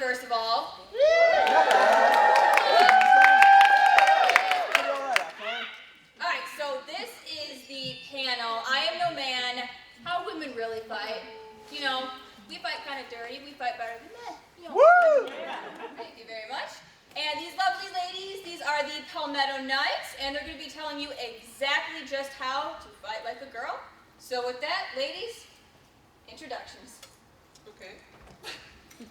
first of all. Alright, so this is the panel. I am no man. How women really fight. You know, we fight kind of dirty. We fight better than men. You know. Woo! Thank you very much. And these lovely ladies, these are the Palmetto Knights, and they're going to be telling you exactly just how to fight like a girl. So with that, ladies, introductions. Okay. Who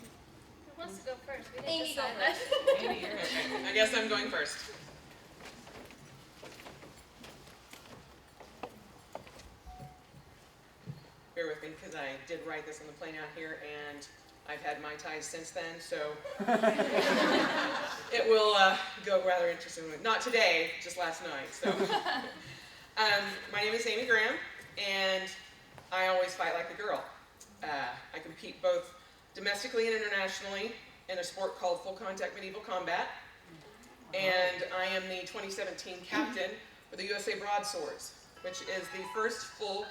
wants to go first? We didn't Amy, go decide that. first. Amy, you're okay. I guess I'm going first. Bear with me, because I did write this on the plane out here, and I've had Mai Tais since then, so it will go rather interesting. Not today, just last night. So, my name is Amy Graham, and I always fight like a girl. I compete both domestically and internationally in a sport called full contact medieval combat, and I am the 2017 captain for the USA Broadswords, which is the first full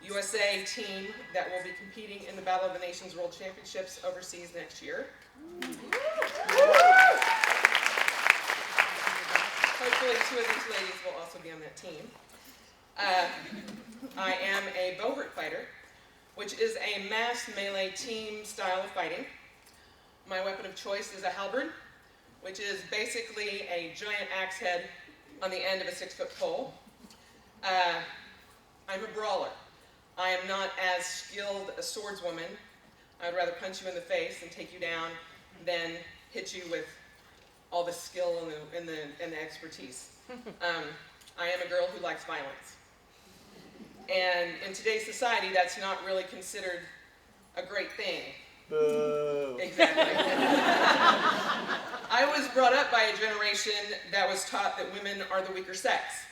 USA team that will be competing in the Battle of the Nations World Championships overseas next year. Hopefully 2 of these ladies will also be on that team. I am a bowhurt fighter, which is a mass melee team style of fighting. My weapon of choice is a halberd, which is basically a giant axe head on the end of a 6-foot pole. I'm a brawler. I am not as skilled a swordswoman. I would rather punch you in the face and take you down than hit you with all the skill and the expertise. I am a girl who likes violence. And in today's society, that's not really considered a great thing. Boo. Exactly. I was brought up by a generation that was taught that women are the weaker sex.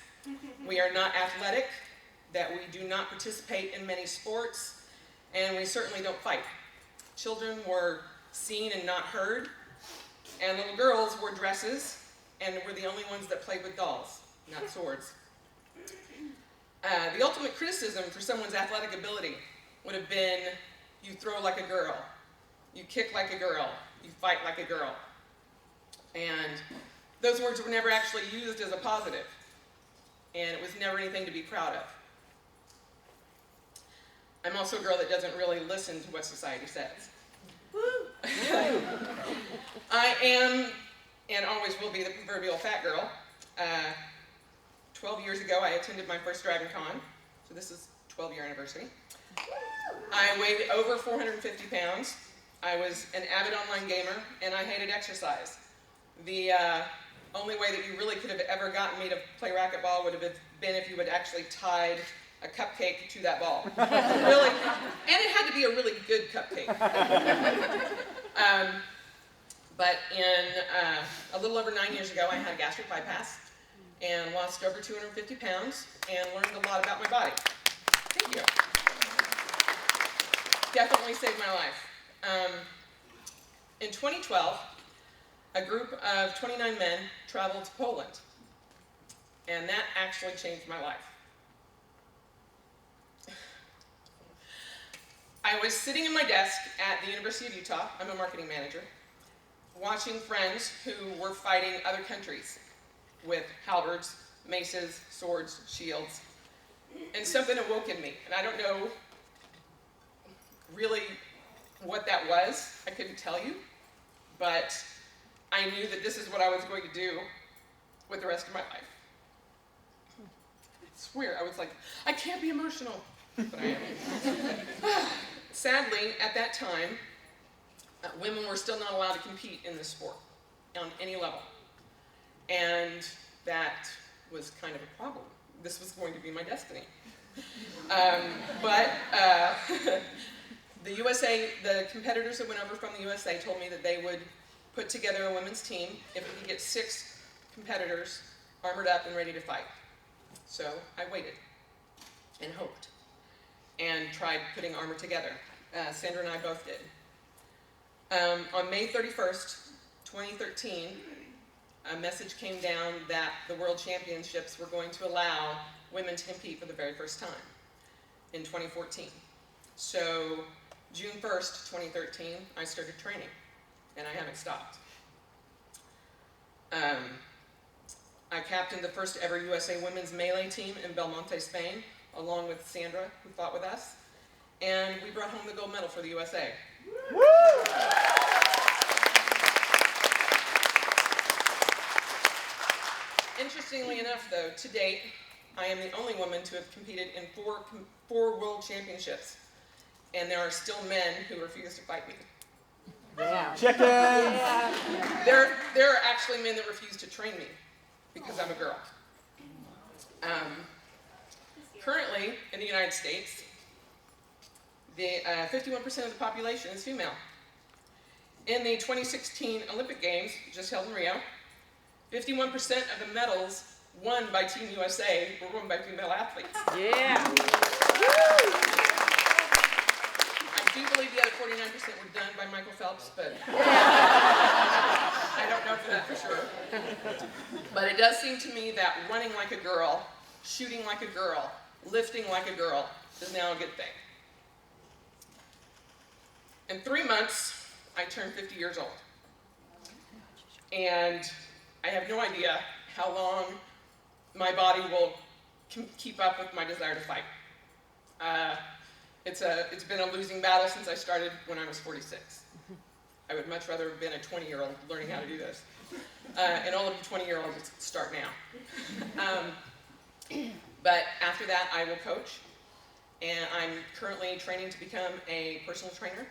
We are not athletic, that we do not participate in many sports, and we certainly don't fight. Children were seen and not heard, and little girls wore dresses and were the only ones that played with dolls, not swords. The ultimate criticism for someone's athletic ability would have been, you throw like a girl, you kick like a girl, you fight like a girl. And those words were never actually used as a positive, and it was never anything to be proud of. I'm also a girl that doesn't really listen to what society says. I am, and always will be, the proverbial fat girl. 12 years ago, I attended my first Dragon Con, so this is 12-year anniversary. I weighed over 450 pounds. I was an avid online gamer, and I hated exercise. The only way that you really could have ever gotten me to play racquetball would have been if you had actually tied a cupcake to that ball. Really, and it had to be a really good cupcake. But a little over 9 years ago, I had a gastric bypass and lost over 250 pounds and learned a lot about my body. Thank you. Definitely saved my life. In 2012, a group of 29 men traveled to Poland, and that actually changed my life. I was sitting in my desk at the University of Utah, I'm a marketing manager, watching friends who were fighting other countries with halberds, maces, swords, shields, and something awoke in me, and I don't know really what that was. I couldn't tell you, but I knew that this is what I was going to do with the rest of my life. It's weird. I was like, I can't be emotional, but I am. Sadly, at that time, women were still not allowed to compete in this sport on any level. And that was kind of a problem. This was going to be my destiny. But the USA, the competitors that went over from the USA told me that they would put together a women's team if we could get 6 competitors armored up and ready to fight. So I waited and hoped and tried putting armor together. Sandra and I both did. On May 31st, 2013, a message came down that the World Championships were going to allow women to compete for the very first time in 2014. So June 1st, 2013, I started training. and I haven't stopped. I captained the first ever USA Women's Melee team in Belmonte, Spain, along with Sandra, who fought with us, and we brought home the gold medal for the USA. Woo! Interestingly enough, though, to date, I am the only woman to have competed in four world championships, and there are still men who refuse to fight me. Yeah. Chickens! Yeah. There are actually men that refuse to train me because I'm a girl. Currently, in the United States, 51% of the population is female. In the 2016 Olympic Games, just held in Rio, 51% of the medals won by Team USA were won by female athletes. Yeah. I do believe the other 49% were done by Michael Phelps, but I don't know for that for sure. But it does seem to me that running like a girl, shooting like a girl, lifting like a girl is now a good thing. In 3 months, I turned 50 years old. And I have no idea how long my body will keep up with my desire to fight. It's been a losing battle since I started when I was 46. I would much rather have been a 20-year-old learning how to do this. And all of you 20-year-olds, start now. But after that, I will coach. And I'm currently training to become a personal trainer.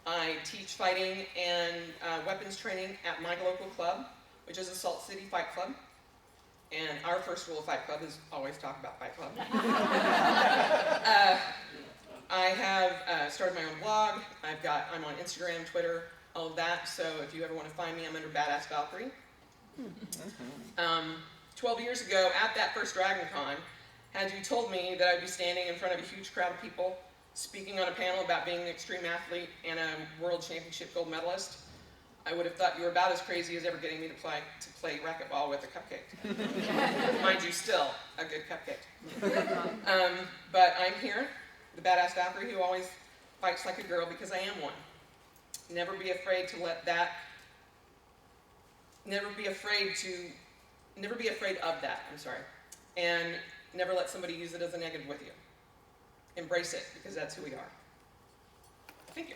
I teach fighting and weapons training at my local club, which is a Salt City Fight Club. And our first rule of Fight Club is always talk about Fight Club. I have started my own blog. I'm on Instagram, Twitter, all of that. So if you ever want to find me, I'm under Badass Valkyrie. 12 years ago, at that first Dragon Con, had you told me that I'd be standing in front of a huge crowd of people, speaking on a panel about being an extreme athlete and a world championship gold medalist, I would have thought you were about as crazy as ever getting me to play racquetball with a cupcake. Mind you, still a good cupcake. But I'm here, the Badass Valkyrie who always fights like a girl because I am one. Never be afraid to let that, never be afraid of that, and never let somebody use it as a negative with you. Embrace it, because that's who we are. Thank you.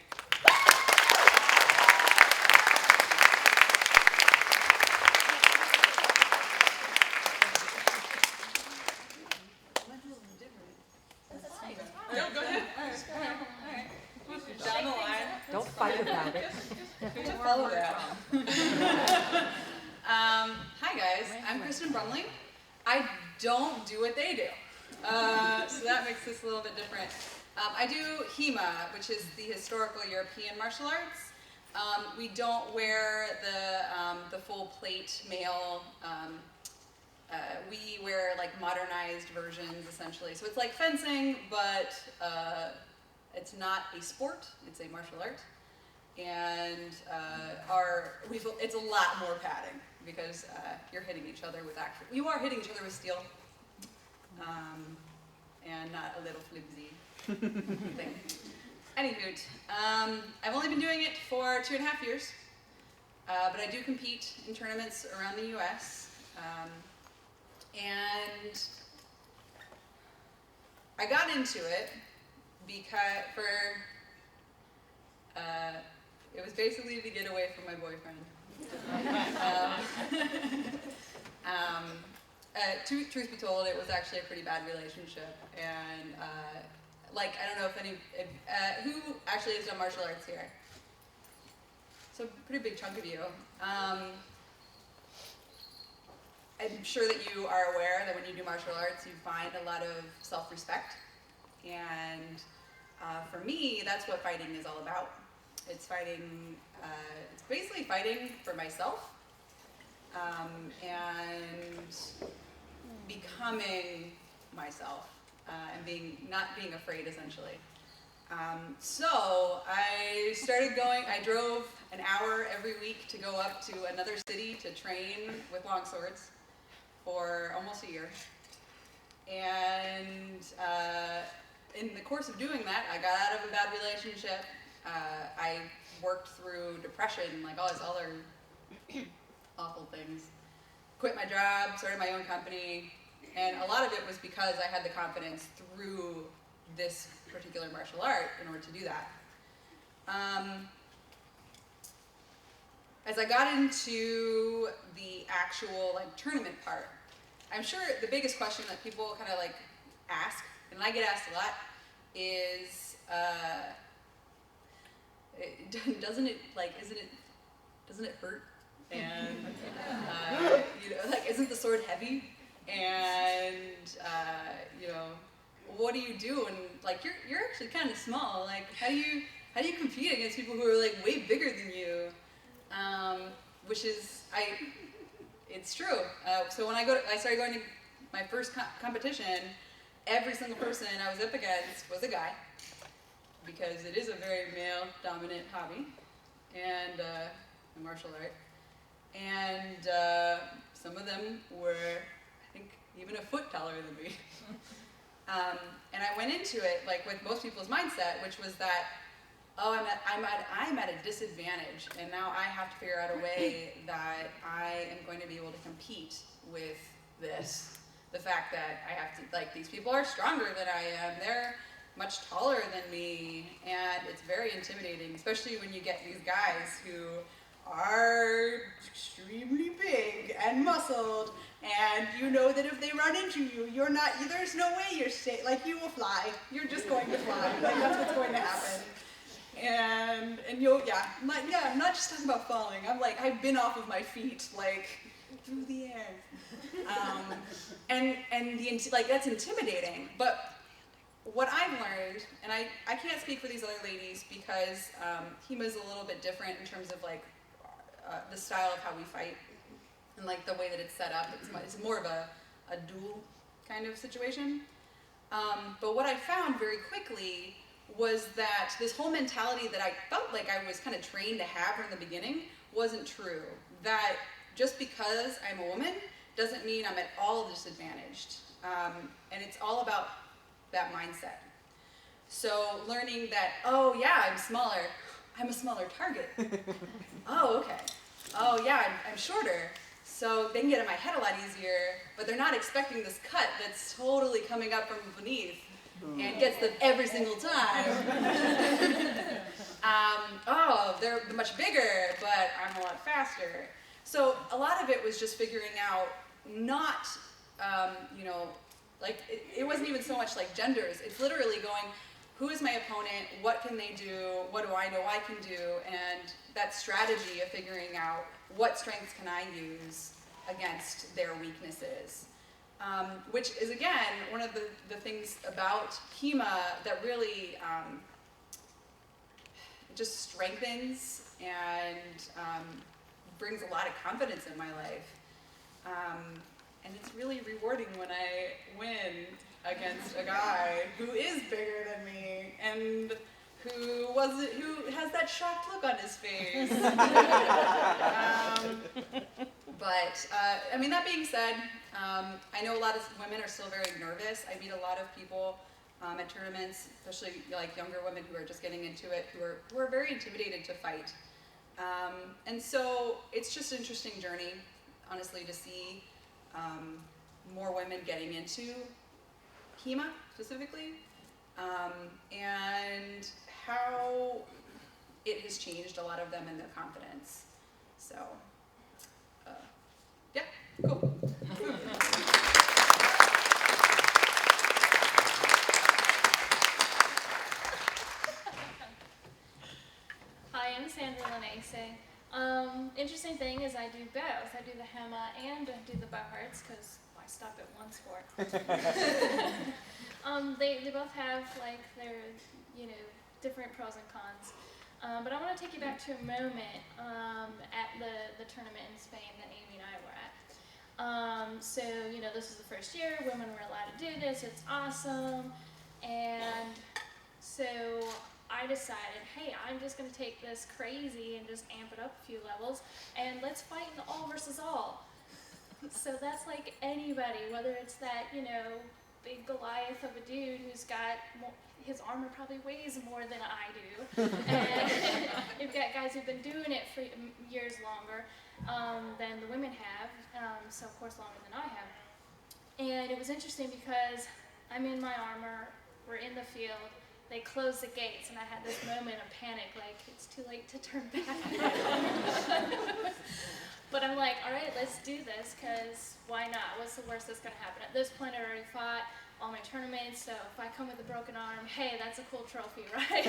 No, go ahead. Down the line. Don't fight about it. To follow that. Hi guys, I'm Kristen Brumley. I don't do what they do. So that makes this a little bit different. I do HEMA, which is the Historical European Martial Arts. We don't wear the full plate mail. We wear like modernized versions essentially. So it's like fencing, but it's not a sport, it's a martial art. And it's a lot more padding because you're hitting each other with you are hitting each other with steel. And not a little flimsy thing. Anywho, I've only been doing it for 2.5 years, but I do compete in tournaments around the U.S. And I got into it because it was basically to get away from my boyfriend. Truth be told, it was actually a pretty bad relationship, and I don't know if who actually has done martial arts here? So a pretty big chunk of you. I'm sure that you are aware that when you do martial arts, you find a lot of self-respect, and for me, that's what fighting is all about. It's fighting. It's basically fighting for myself, and becoming myself, and not being afraid, essentially. So I started going. I drove an hour every week to go up to another city to train with long swords for almost a year. And in the course of doing that, I got out of a bad relationship. I worked through depression, like all these other awful things. Quit my job, started my own company, and a lot of it was because I had the confidence through this particular martial art in order to do that. As I got into the actual like tournament part, I'm sure the biggest question that people kind of like ask, and I get asked a lot, is doesn't it hurt? And you know, like, isn't the sword heavy? And you know, what do you do? And like, you're actually kind of small. Like, how do you compete against people who are like way bigger than you? Which is it's true. So when I started going to my first competition, every single person I was up against was a guy, because it is a very male-dominant hobby and a martial art. And some of them were, I think, even a foot taller than me. And I went into it like with most people's mindset, which was that, oh, I'm at a disadvantage, and now I have to figure out a way that I am going to be able to compete with this. The fact that I have to, like, these people are stronger than I am, they're much taller than me, and it's very intimidating, especially when you get these guys who are extremely big and muscled, and you know that if they run into you, there's no way you're safe, like, you will fly. You're just going to fly. Like, that's what's going to happen. And I'm not just talking about falling. I've been off of my feet, like, through the air. That's intimidating. But what I've learned, and I can't speak for these other ladies because HEMA is a little bit different in terms of like the style of how we fight and like the way that it's set up. It's more of a duel kind of situation. But what I found very quickly was that this whole mentality that I felt like I was kind of trained to have from the beginning wasn't true. That just because I'm a woman doesn't mean I'm at all disadvantaged. And it's all about that mindset. So learning that, oh yeah, I'm a smaller target. Oh, okay. Oh yeah, I'm shorter. So they can get in my head a lot easier, but they're not expecting this cut that's totally coming up from beneath and gets them every single time. They're much bigger, but I'm a lot faster. So a lot of it was just figuring out not, it wasn't even so much like genders. It's literally going, who is my opponent? What can they do? What do I know I can do? And that strategy of figuring out what strengths can I use against their weaknesses. Which is, again, one of the things about HEMA that really just strengthens and brings a lot of confidence in my life. And it's really rewarding when I win against a guy who is bigger than me and who has that shocked look on his face. That being said, I know a lot of women are still very nervous. I meet a lot of people at tournaments, especially like younger women who are just getting into it, who are very intimidated to fight. And so it's just an interesting journey, honestly, to see more women getting into HEMA specifically, and how it has changed a lot of them and their confidence. So, yeah, cool. Hi, I'm Sandra Lanese. Interesting thing is I do both. I do the HEMA and I do the bow hearts because why stop at one sport? They both have like their different pros and cons. But I want to take you back to a moment at the tournament in Spain that Amy and I were at. So this is the first year women were allowed to do this. It's awesome, and so I decided, hey, I'm just going to take this crazy and just amp it up a few levels, and let's fight in all versus all. So that's like anybody, whether it's that, big Goliath of a dude who's got his armor probably weighs more than I do, and you've got guys who've been doing it for years longer than the women have, so of course longer than I have. And it was interesting because I'm in my armor, we're in the field, they close the gates, and I had this moment of panic, like, it's too late to turn back. But I'm like, all right, let's do this, because why not? What's the worst that's going to happen? At this point, I already fought all my tournaments, so if I come with a broken arm, hey, that's a cool trophy, right?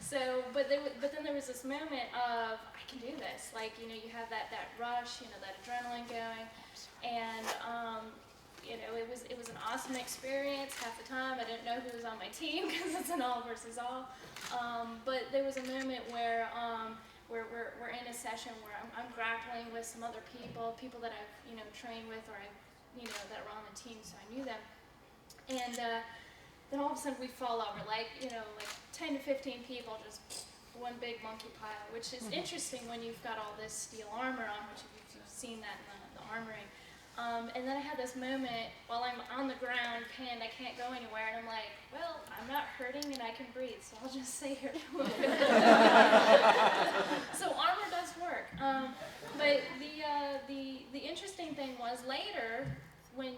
So, but then there was this moment of, I can do this. Like, you know, you have that rush, you know, that adrenaline going, and you know, it was an awesome experience. Half the time I didn't know who was on my team because it's an all versus all. But there was a moment where we're in a session where I'm grappling with some other people that I've, you know, trained with, or you know, that were on the team, so I knew them. And then all of a sudden we fall over, like, you know, like 10 to 15 people, just one big monkey pile, which is interesting when you've got all this steel armor on, which you've seen that in the Armory. And then I had this moment while I'm on the ground, pinned, I can't go anywhere, and I'm like, well, I'm not hurting and I can breathe, so I'll just stay here. So armor does work. But the interesting thing was later, when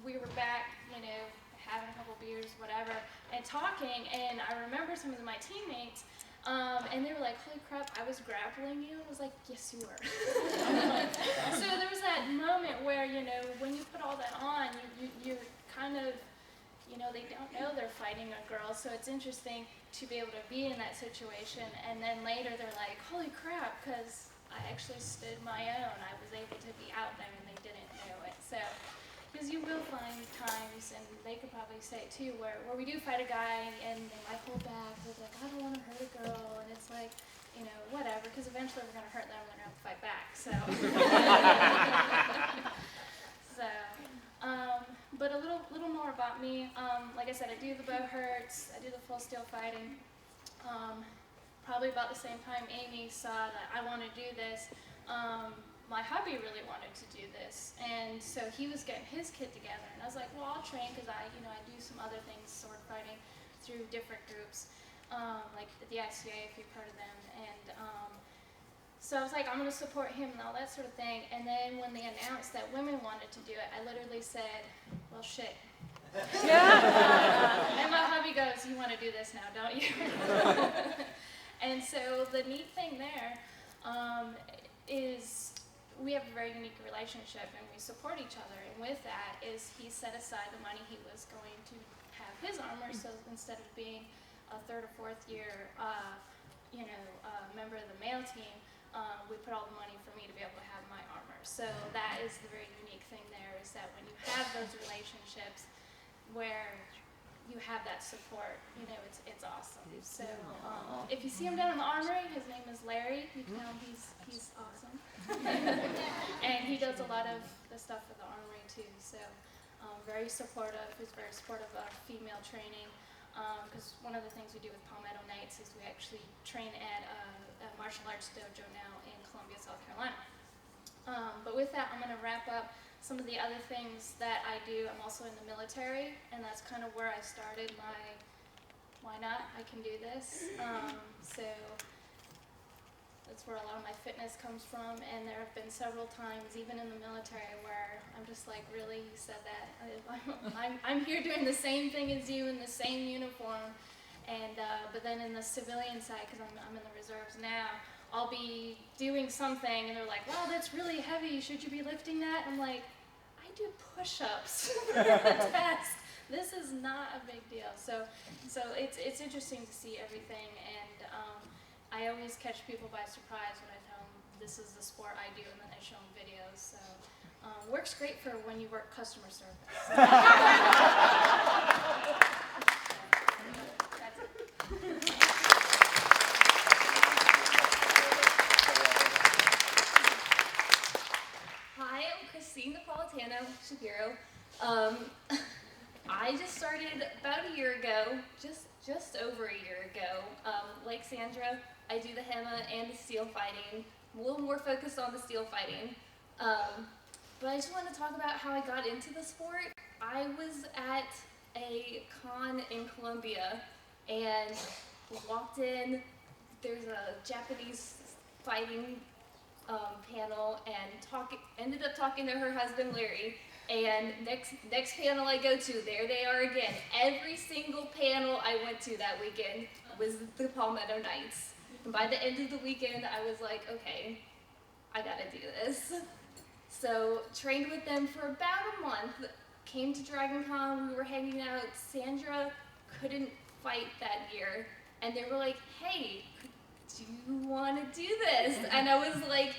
we were back, you know, having a couple beers, whatever, and talking, and I remember some of my teammates, and they were like, holy crap, I was grappling you? I was like, yes, you were. So there was that moment where, you know, when you put all that on, you're kind of, you know, they don't know they're fighting a girl, so it's interesting to be able to be in that situation, and then later they're like, holy crap, because I actually stood my own. I was able to be out there, and they didn't know it. So, because you will find times, and they could probably say it too, where we do fight a guy and they might hold back, they're like, I don't want to hurt a girl, and it's like, you know, whatever, because eventually we're going to hurt them and they're going to have to fight back, so. So, but a little more about me. Like I said, I do the bow hurts, I do the full steel fighting. Probably about the same time Amy saw that I want to do this, my hubby really wanted to do this, and so he was getting his kit together, and I was like, well, I'll train, because I do some other things, sword fighting, through different groups, like the ICA, if you've heard of them, and so I was like, I'm going to support him and all that sort of thing, and then when they announced that women wanted to do it, I literally said, well, shit. And my hubby goes, you want to do this now, don't you? And so the neat thing there is we have a very unique relationship, and we support each other, and with that is he set aside the money he was going to have his armor, so instead of being a third or fourth year member of the male team, we put all the money for me to be able to have my armor. So that is the very unique thing there, is that when you have those relationships where you have that support, you know, it's awesome. So if you see him down in the Armory, his name is Larry. You can tell him he's awesome. And he does a lot of the stuff for the Armory too. So very supportive. He's very supportive of female training. Because one of the things we do with Palmetto Nights is we actually train at a martial arts dojo now in Columbia, South Carolina. But with that, I'm going to wrap up some of the other things that I do. I'm also in the military, and that's kind of where I started my, why not, I can do this. So that's where a lot of my fitness comes from, and there have been several times, even in the military, where I'm just like, really, you said that? I'm here doing the same thing as you in the same uniform, and but then in the civilian side, because I'm in the reserves now, I'll be doing something, and they're like, wow, that's really heavy, should you be lifting that? I'm like, I do push-ups for the test. This is not a big deal. So it's interesting to see everything, and I always catch people by surprise when I tell them this is the sport I do, and then I show them videos. So works great for when you work customer service. That's it. Hi, I'm Christine Napolitano Shapiro. I just started about a year ago, just over a year ago. Like Sandra, I do the HEMA and the steel fighting. I'm a little more focused on the steel fighting. But I just want to talk about how I got into the sport. I was at a con in Colombia and walked in. There's a Japanese fighting panel, and ended up talking to her husband Larry. And next panel I go to, there they are again. Every single panel I went to that weekend was the Palmetto Knights. And by the end of the weekend, I was like, okay, I gotta do this. So trained with them for about a month. Came to Dragon Con, we were hanging out. Sandra couldn't fight that year, and they were like, hey, do you want to do this? And I was like,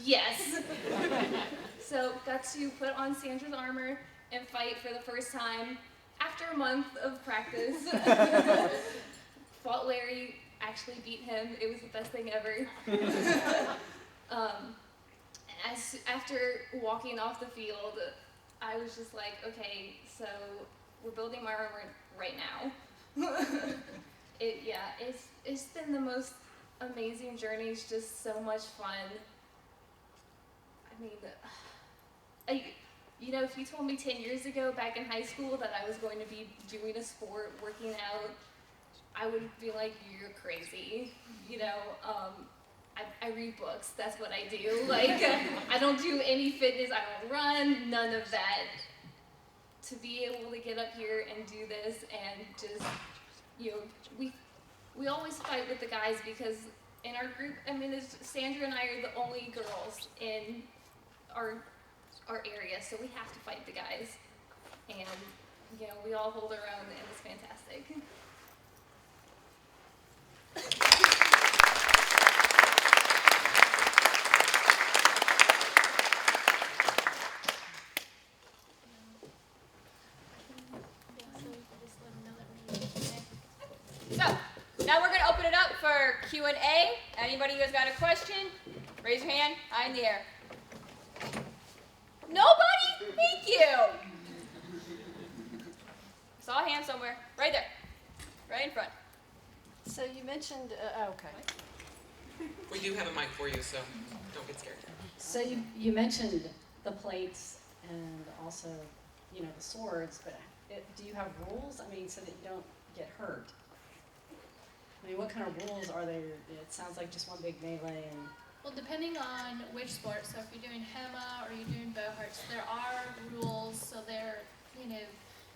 yes. So got to put on Sandra's armor and fight for the first time after a month of practice. Fought Larry, actually beat him. It was the best thing ever. After walking off the field, I was just like, okay, so we're building my armor right now. It's been the most amazing journey. It's just so much fun. I mean, if you told me 10 years ago back in high school that I was going to be doing a sport, working out, I would be like, you're crazy. I read books, that's what I do. Like, I don't do any fitness, I don't run, none of that. To be able to get up here and do this and just, we always fight with the guys because in our group, Sandra and I are the only girls in our area, so we have to fight the guys. And, we all hold our own, and it's fantastic. So, now we're going to open it up for Q&A. Anybody who's got a question, raise your hand, eye in the air. Nobody? Thank you. I saw a hand somewhere. Right there. Right in front. So you mentioned, okay. We do have a mic for you, so don't get scared. So you mentioned the plates and also, the swords, but do you have rules? So that you don't get hurt? What kind of rules are there? It sounds like just one big melee and... Well, depending on which sport, so if you're doing HEMA or you're doing bow hearts, there are rules, so they're,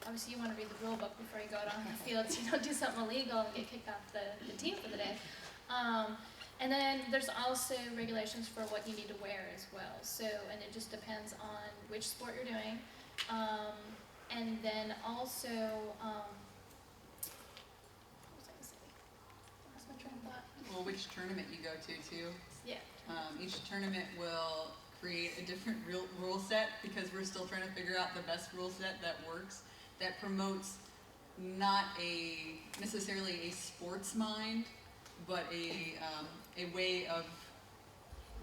obviously you want to read the rule book before you go out on the field so you don't do something illegal and get kicked off the team for the day. And then there's also regulations for what you need to wear as well, and it just depends on which sport you're doing. And then also, Well, which tournament you go to, too. Yeah. Each tournament will create a different rule set because we're still trying to figure out the best rule set that works, that promotes not necessarily a sports mind, but a way of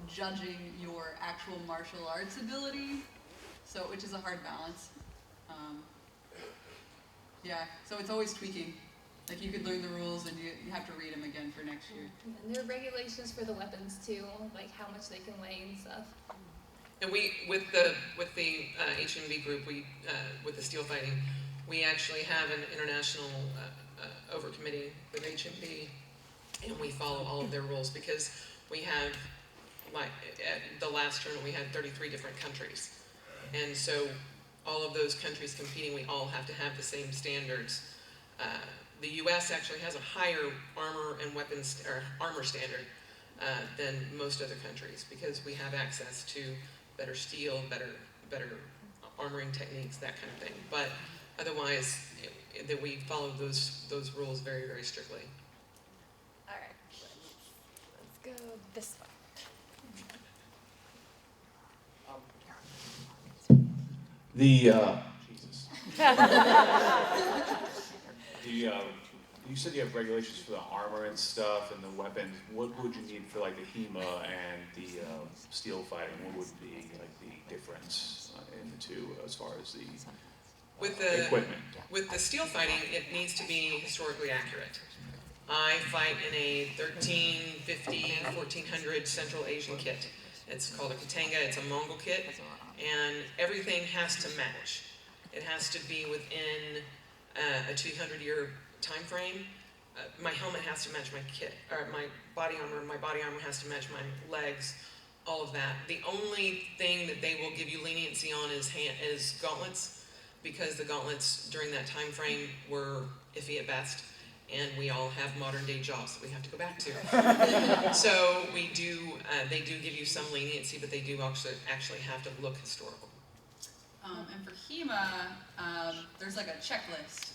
judging your actual martial arts ability, which is a hard balance. So it's always tweaking. Like, you could learn the rules and you have to read them again for next year. And there are regulations for the weapons too, like how much they can weigh and stuff. And we, with the HMB group, with the steel fighting, we actually have an international overcommittee with HMB, and we follow all of their rules because we have, like, at the last tournament, we had 33 different countries. And so all of those countries competing, we all have to have the same standards. The U.S. actually has a higher armor and weapons, or armor standard than most other countries because we have access to better steel, better armoring techniques, that kind of thing. But otherwise, that we follow those rules very, very strictly. All right. Let's go this way. You said you have regulations for the armor and stuff and the weapons. What would you need for like the HEMA and the steel fighting? What would be like the difference in the two as far as the equipment? With the steel fighting, it needs to be historically accurate. I fight in a 1350, 1400 Central Asian kit. It's called a Katanga. It's a Mongol kit, and everything has to match. It has to be within a 200-year time frame. My helmet has to match my kit, or my body armor has to match my legs, all of that. The only thing that they will give you leniency on is gauntlets, because the gauntlets during that time frame were iffy at best, and we all have modern day jobs that we have to go back to. So we do, they do give you some leniency, but they do actually have to look historical. And for HEMA, there's like a checklist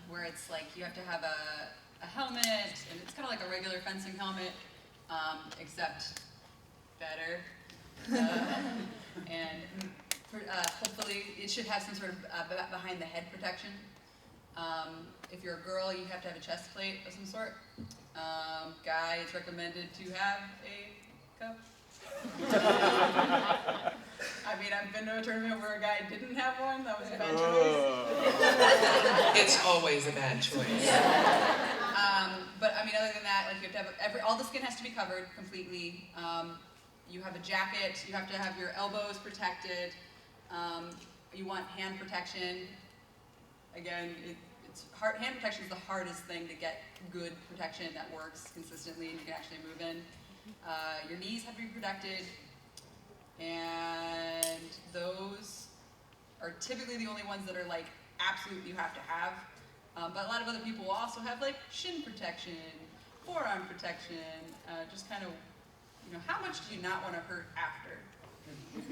where it's like you have to have a helmet, and it's kind of like a regular fencing helmet, except better. And hopefully it should have some sort of behind the head protection. If you're a girl, you have to have a chest plate of some sort. Guy, it's recommended to have a cup. I mean, I've been to a tournament where a guy didn't have one. That was a bad choice. It's always a bad choice. But I mean, other than that, like you have to have all the skin has to be covered completely. You have a jacket. You have to have your elbows protected. You want hand protection. Again, it's hard. Hand protection is the hardest thing to get good protection that works consistently and you can actually move in. Your knees have to be protected, and those are typically the only ones that are like absolute you have to have. But a lot of other people will also have like shin protection, forearm protection, just kind of, you know, how much do you not want to hurt after? Pass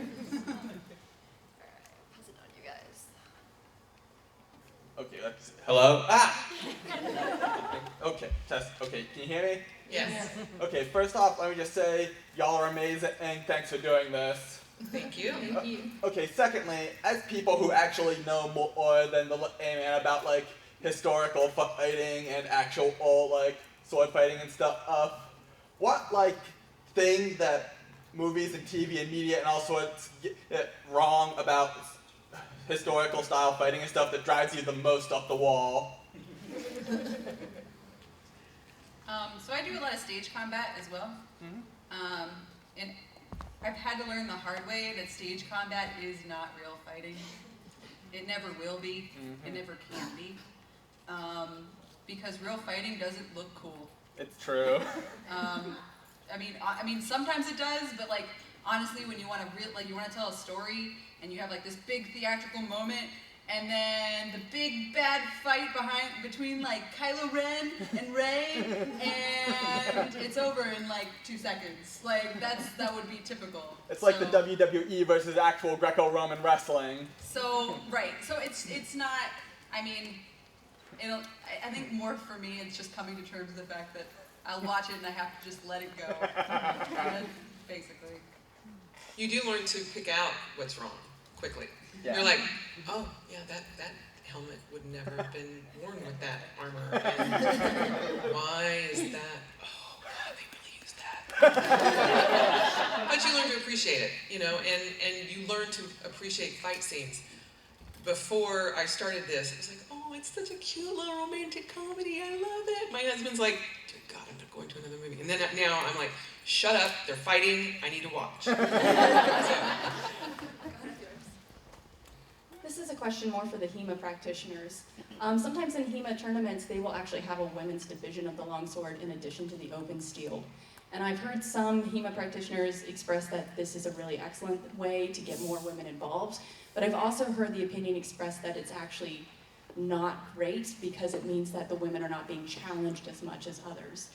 it on, you guys. Okay, let's, hello? Ah! Okay, test. Okay, can you hear me? Yes. Okay, first off, let me just say, y'all are amazing, and thanks for doing this. Thank you. Thank you. Okay, secondly, as people who actually know more than the layman about, like, historical fighting and actual, like, sword fighting and stuff, what, like, thing that movies and TV and media and all sorts get wrong about historical style fighting and stuff that drives you the most up the wall? So I do a lot of stage combat as well. Mm-hmm. And I've had to learn the hard way that stage combat is not real fighting. It never will be. Mm-hmm. It never can be. Because real fighting doesn't look cool. It's true. I mean, sometimes it does, but like honestly, when you want to you want to tell a story and you have like this big theatrical moment, and then the big bad fight between like Kylo Ren and Rey, and it's over in like 2 seconds. Like that would be typical. It's like the WWE versus actual Greco-Roman wrestling. So right. So it's not. I mean, I think more for me, it's just coming to terms with the fact that I'll watch it and I have to just let it go. Basically. You do learn to pick out what's wrong quickly. Yeah. You're like, oh, yeah, that helmet would never have been worn with that armor. And why is that? Oh, God, they really use that. But you learn to appreciate it, you know, and you learn to appreciate fight scenes. Before I started this, it was like, oh, it's such a cute little romantic comedy. I love it. My husband's like, dear God, I'm going to another movie. And then now I'm like, shut up. They're fighting. I need to watch. This is a question more for the HEMA practitioners. Sometimes in HEMA tournaments, they will actually have a women's division of the longsword in addition to the open steel. And I've heard some HEMA practitioners express that this is a really excellent way to get more women involved. But I've also heard the opinion expressed that it's actually not great because it means that the women are not being challenged as much as others.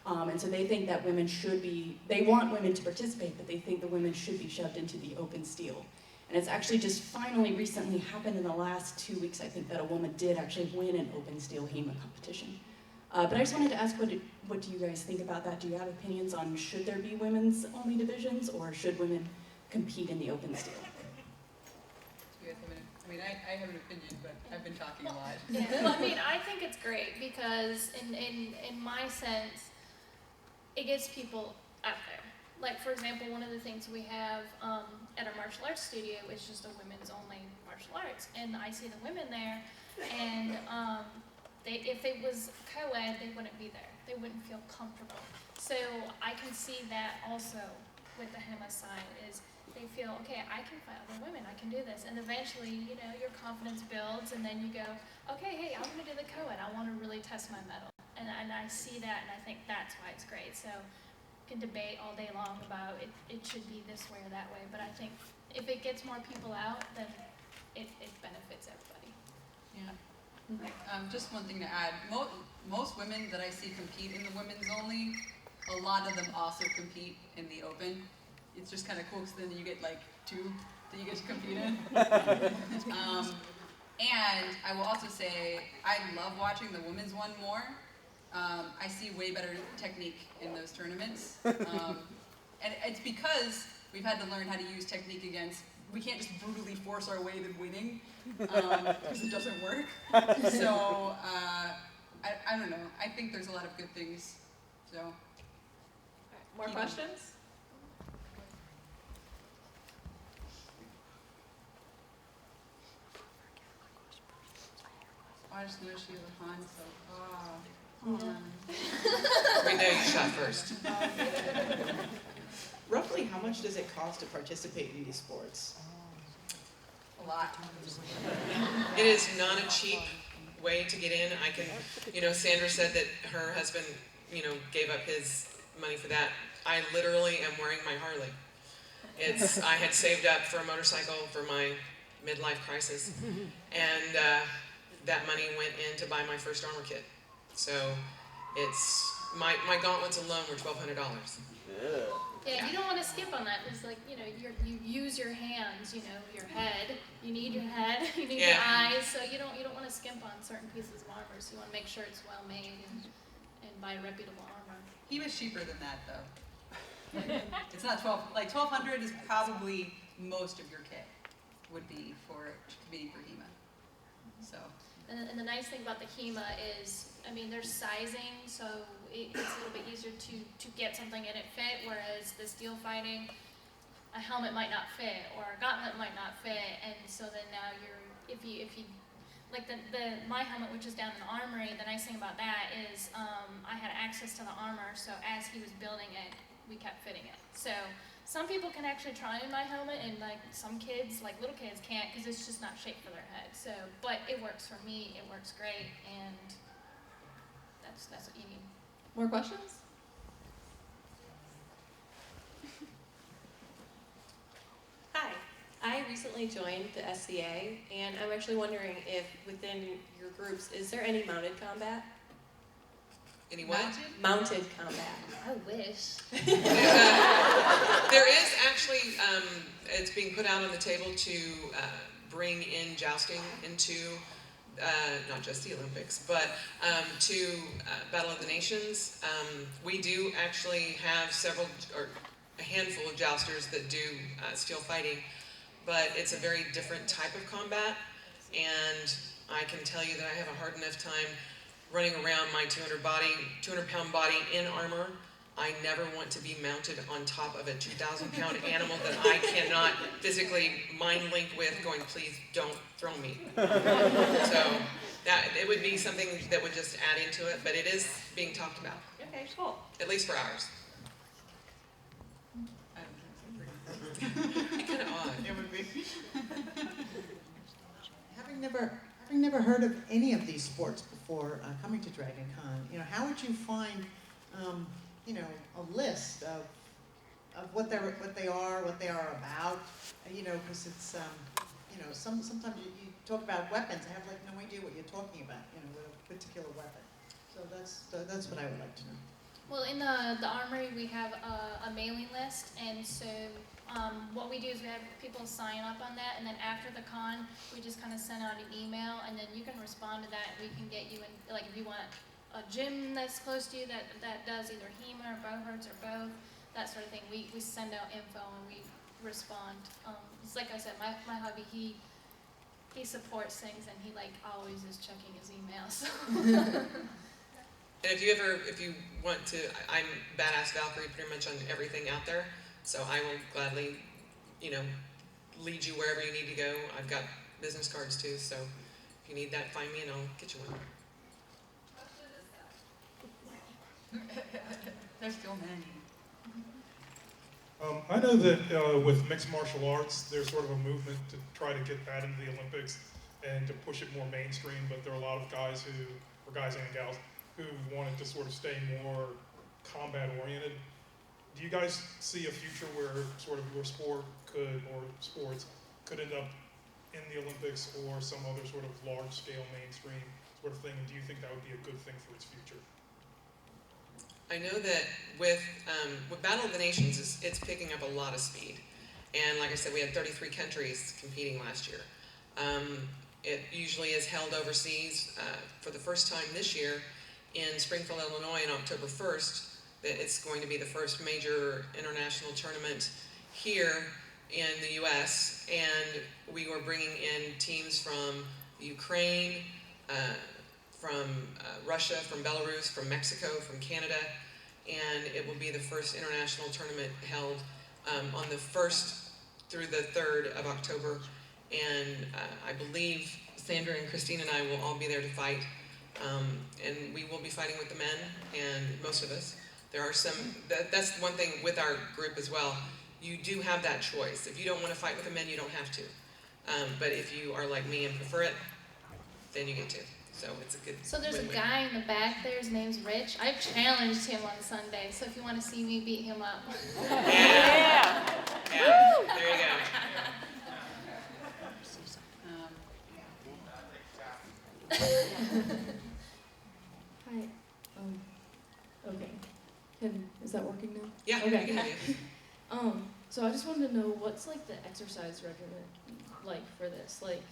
And so they think that they want women to participate, but they think the women should be shoved into the open steel. And it's actually just finally recently happened in the last 2 weeks, I think, that a woman did actually win an open steel HEMA competition. But I just wanted to ask, what do you guys think about that? Do you have opinions on should there be women's only divisions, or should women compete in the open steel? I mean, I have an opinion, but I've been talking a lot. Yeah, well, I mean, I think it's great because in my sense, it gets people out there. Like, for example, one of the things we have at our martial arts studio is just a women's only martial arts. And I see the women there, and if it was co-ed, they wouldn't be there. They wouldn't feel comfortable. So I can see that also with the HEMA side is they feel, okay, I can fight other women, I can do this. And eventually, you know, your confidence builds, and then you go, okay, hey, I'm going to do the co-ed. I want to really test my mettle. And I see that, and I think that's why it's great. So you can debate all day long about it should be this way or that way. But I think if it gets more people out, then it benefits everybody. Yeah. Just one thing to add. Most women that I see compete in the women's only, a lot of them also compete in the open. It's just kind of cool because then you get like 2 that you get to compete in. And I will also say, I love watching the women's one more. I see way better technique in those tournaments. And it's because we've had to learn how to use technique against, we can't just brutally force our way to winning, because it doesn't work. So, I don't know. I think there's a lot of good things, so. More questions? I just know she was a Han, so, We know you shot first. Roughly how much does it cost to participate in these sports? a lot. It is not a cheap way to get in. I can, Sandra said that her husband, gave up his money for that. I literally am wearing my Harley. I had saved up for a motorcycle for my midlife crisis, and that money went in to buy my first armor kit. So it's, my gauntlets alone were $1,200. Yeah, you don't want to skip on that. It's like, you use your hands, your head. You need your head, you need your eyes. So you don't want to skimp on certain pieces of armor. So you want to make sure it's well made and buy reputable armor. He was cheaper than that though. It's not 1,200 is probably most of your kit would be for competing for HEMA. So. And the nice thing about the HEMA is, there's sizing, so it's a little bit easier to get something and it fit, whereas the steel fighting, a helmet might not fit, or a gauntlet might not fit, and so then now if you like my helmet, which is down in the Armory, the nice thing about that is I had access to the armor, so as he was building it, we kept fitting it. So some people can actually try in my helmet, and some kids, little kids, can't because it's just not shaped for their head. So, but it works for me. It works great, and that's what you need. More questions? Hi, I recently joined the SCA, and I'm actually wondering if within your groups, is there any mounted combat? Any what? Mounted combat. I wish. There is actually, it's being put out on the table to bring in jousting into not just the Olympics, but to Battle of the Nations. We do actually have a handful of jousters that do steel fighting, but it's a very different type of combat, and I can tell you that I have a hard enough time running around my 200-pound body in armor. I never want to be mounted on top of a 2,000-pound animal that I cannot physically mind link with, going, please don't throw me. So it would be something that would just add into it, but it is being talked about. Okay, cool. At least for ours. It'd be kind of odd. It would be. Having never heard of any of these sports before coming to Dragon Con, how would you find, a list of what they are about? Because it's, sometimes you talk about weapons. I have no idea what you're talking about, with a particular weapon. So that's what I would like to know. Well, in the Armory, we have a mailing list, and so what we do is we have people sign up on that, and then after the con, we just kind of send out an email, and then you can respond to that. We can get you in, if you want a gym that's close to you that does either HEMA or Bohertz or both, that sort of thing. We send out info and we respond. It's like I said, my hubby, he supports things, and he always is checking his email. So. And if you want to, I'm Badass Valkyrie pretty much on everything out there, so I will gladly, lead you wherever you need to go. I've got business cards too, so if you need that, find me and I'll get you one. There's still many. I know that with mixed martial arts, there's sort of a movement to try to get that into the Olympics and to push it more mainstream, but there are a lot of guys or guys and gals, who wanted to sort of stay more combat oriented. Do you guys see a future where sort of your sport or sports could end up in the Olympics or some other sort of large scale mainstream sort of thing? And do you think that would be a good thing for its future? I know that with Battle of the Nations, it's picking up a lot of speed. And like I said, we had 33 countries competing last year. It usually is held overseas. For the first time this year in Springfield, Illinois on October 1st, that it's going to be the first major international tournament here in the U.S. And we were bringing in teams from Ukraine, from Russia, from Belarus, from Mexico, from Canada, and it will be the first international tournament held on the 1st through the 3rd of October, and I believe Sandra and Christine and I will all be there to fight, and we will be fighting with the men, and most of us. There are some, that's one thing with our group as well, you do have that choice. If you don't want to fight with the men, you don't have to, but if you are like me and prefer it, then you get to. So it's a good So there's win-win. a guy in the back there, his name's Rich. I've challenged him on Sunday, so if you want to see me beat him up. Yeah. Yeah. There you go. Hi. Okay. Is that working now? Yeah, Okay. we can hear you. So I just wanted to know what's like the exercise regimen like for this? Like,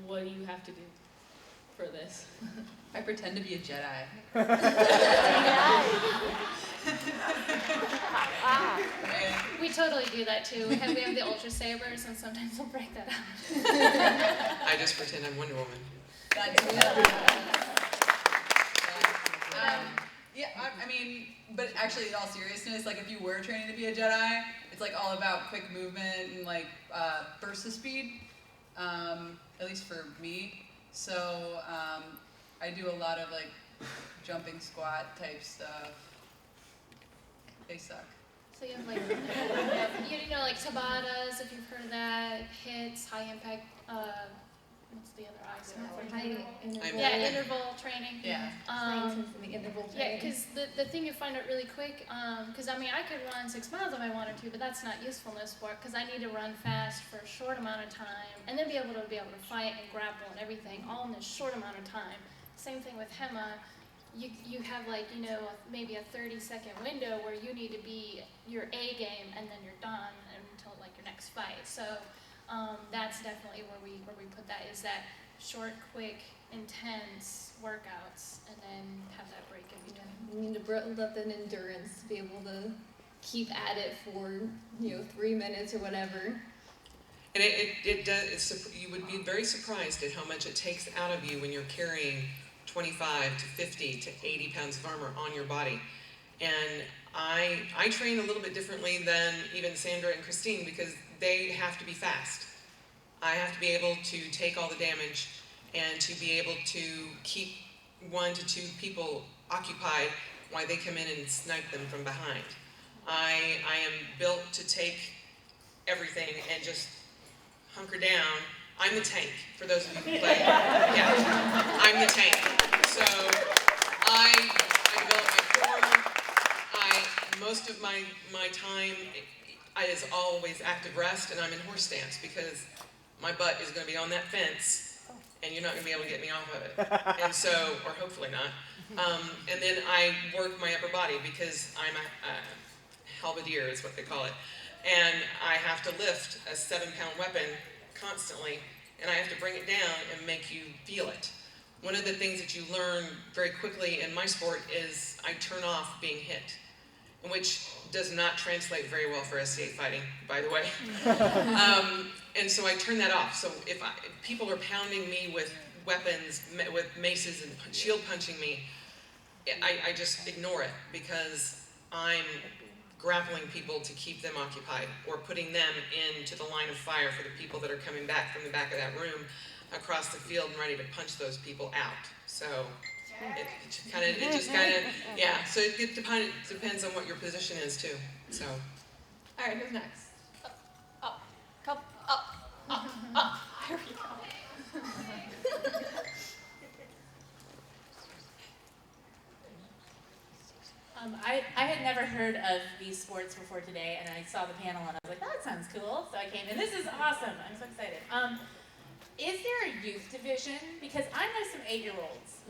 what do you have to do for this? I pretend to be a Jedi. We totally do that too. We have the Ultra Sabers, and sometimes we'll break that out. I just pretend I'm Wonder Woman. Yeah, I mean, but actually, in all seriousness, like if you were training to be a Jedi, it's like all about quick movement and like burst of speed. At least for me. So I do a lot of like jumping squat type stuff. They suck. So you have like, you know, like Tabatas, if you've heard of that, hits, high impact, what's the other Interval. Yeah, interval training. Yeah. Strength in the interval Yeah, training. because the thing you find out really quick, because I mean I could run 6 miles if I wanted to, but that's not useful in this sport because I need to run fast for a short amount of time and then be able to fight and grapple and everything all in this short amount of time. Same thing with HEMA. You have like, you know, maybe a 30-second window where you need to be your A game and then you're done until like your next fight. So that's definitely where we put that, is that short, quick, intense workouts and then have that break in between. You need to build up an endurance to be able to keep at it for 3 minutes or whatever. And it does, you would be very surprised at how much it takes out of you when you're carrying 25 to 50 to 80 pounds of armor on your body. And I train a little bit differently than even Sandra and Christine because they have to be fast. I have to be able to take all the damage and to be able to keep 1 to 2 people occupied while they come in and snipe them from behind. I am built to take everything and just hunker down. I'm the tank, for those of you who play. Yeah, I'm the tank. So I develop my core. Most of my time is always active rest, and I'm in horse stance because my butt is going to be on that fence, and you're not going to be able to get me off of it. And so, or hopefully not. And then I work my upper body because I'm a halberdier is what they call it. And I have to lift a 7-pound weapon constantly, and I have to bring it down and make you feel it. One of the things that you learn very quickly in my sport is I turn off being hit, which does not translate very well for SCA fighting, by the way. And so I turn that off. So if people are pounding me with weapons, with maces and shield punching me, I just ignore it because I'm grappling people to keep them occupied or putting them into the line of fire for the people that are coming back from the back of that room across the field and ready to punch those people out. So it just kind of, yeah, so it depends on what your position is too, so. All right, who's next? Up, come, up, up, up. There we go. I had never heard of these sports before today, and I saw the panel, and I was like, that sounds cool. So I came, and this is awesome. I'm so excited. Is there a youth division? Because I know some 8-year-olds.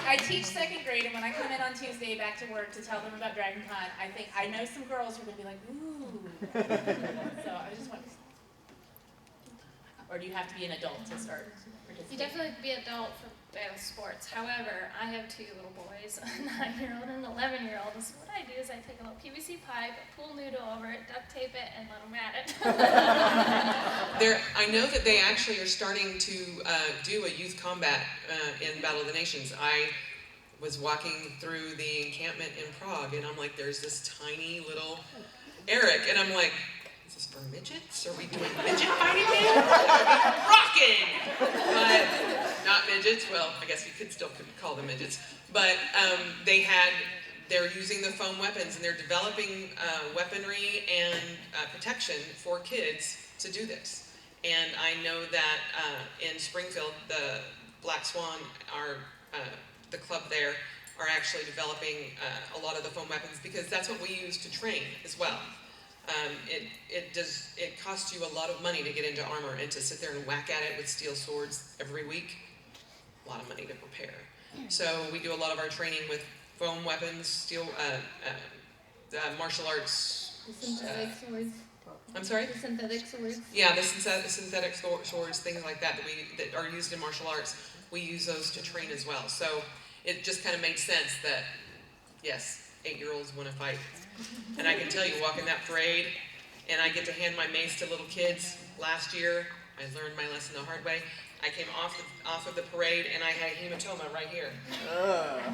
I teach second grade, and when I come in on Tuesday back to work to tell them about Dragon Con, I think I know some girls who are going to be like, ooh. So I was just wondering. Or do you have to be an adult to start participating? You definitely have to be an adult for both sports. However, I have 2 little boys, a 9-year-old and an 11-year-old. And so what I do is I take a little PVC pipe, pull a noodle over it, duct tape it, and let them at it. I know that they actually are starting to do a youth combat in Battle of the Nations. I was walking through the encampment in Prague, and I'm like, there's this tiny little Eric, and I'm like, is this for midgets? Are we doing midget fighting now? Rocking! But not midgets. Well, I guess you could still call them midgets. But they're using the foam weapons, and they're developing weaponry and protection for kids to do this. And I know that in Springfield, the Black Swan, the club there, are actually developing a lot of the foam weapons because that's what we use to train as well. It costs you a lot of money to get into armor and to sit there and whack at it with steel swords every week. A lot of money to prepare. So we do a lot of our training with foam weapons, steel, martial arts. The synthetic swords. I'm sorry? The synthetic swords. Yeah, the synthetic swords, things like that that are used in martial arts. We use those to train as well. So it just kind of made sense that, yes, 8-year-olds want to fight. And I can tell you, walking that parade, and I get to hand my mace to little kids. Last year, I learned my lesson the hard way. I came off of the parade, and I had a hematoma right here.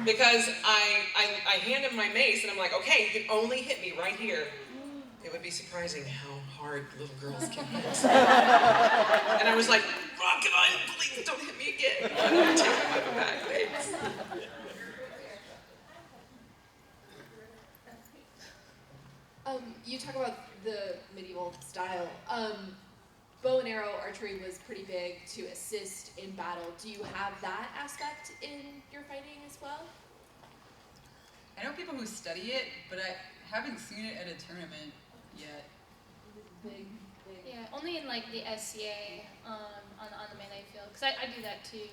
Because I hand him my mace, and I'm like, okay, you can only hit me right here. It would be surprising how hard little girls can hit. And I was like, come on, please don't hit me again. I'm going to take him out of back. Thanks. You talk about the medieval style. Bow and arrow archery was pretty big to assist in battle. Do you have that aspect in your fighting as well? I know people who study it, but I haven't seen it at a tournament yet. Big. Yeah, only in like the SCA on the melee field, because I do that too.